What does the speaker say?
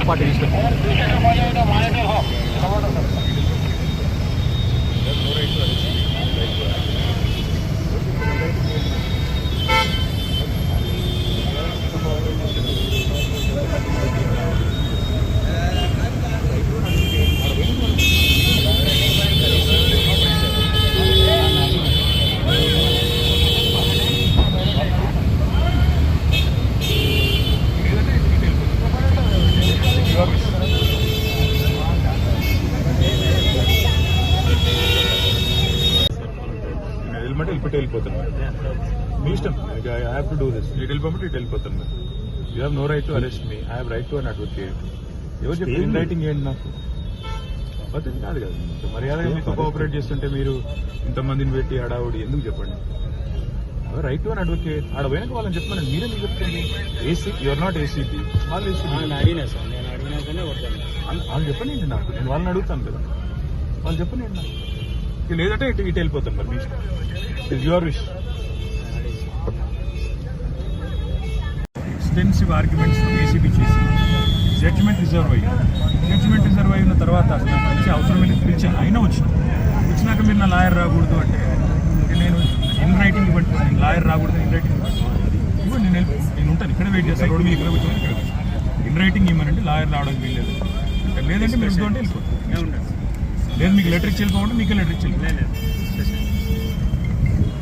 Party తీసుకొచ్చారు. Helmet వెళ్ళిపెట్టి వెళ్ళిపోతాను మీ ఇష్టం. I have to do this. ఇటు వెళ్ళిపోతే ఇటు వెళ్ళిపోతాను. You have no right to arrest me. I have right to an advocate. ఎవరు చెప్పి ఇన్ రైటింగ్ ఏంటి నాకు పద్ధతి కాదు కదా. మర్యాదగా మీకు కోఆపరేట్ చేస్తుంటే మీరు ఇంతమందిని పెట్టి హడావుడి ఎందుకు చెప్పండి. Right to an advocate. ఆడ పోయినాక వాళ్ళని చెప్పమని మీరే మీకు చెప్తుంది. AC you are not ACP. వాళ్ళు ఏసీపీ వాళ్ళు చెప్పండి నాకు. నేను వాళ్ళని అడుగుతాను కదా. వాళ్ళు చెప్పండి నాకు. లేదంటే ఇటు ఇటు వెళ్ళిపోతాను. మరి మీ ఇష్టం. It your wish. Extensive arguments ACB చేసి జడ్జిమెంట్ రిజర్వ్ అయ్యింది. జడ్జిమెంట్ రిజర్వ్ అయిన తర్వాత పిలిచి అవసరం వెళ్ళి పిలిచి అయినా వచ్చినాక మీరు నా లాయర్ రాకూడదు అంటే నేను ఇన్ రైటింగ్ ఇవ్వండి. లాయర్ రాకూడదు ఇన్ రైటింగ్ ఇవ్వండి. నేను ఉంటాను ఇక్కడే వెయిట్ చేస్తాను. రోడ్డు మీద ఇక్కడ కూర్చొని ఇక్కడ ఇన్ రైటింగ్ ఇవ్వనంటే లాయర్ రావడానికి వీల్లేదు. లేదంటే మీరు ఉంటే వెళ్ళిపోతాం. లేదు మీకు లెటర్ ఇచ్చి వెళ్ళిపోమంటే మీకే లెటర్ ఇచ్చి వెళ్ళిపోలేదు.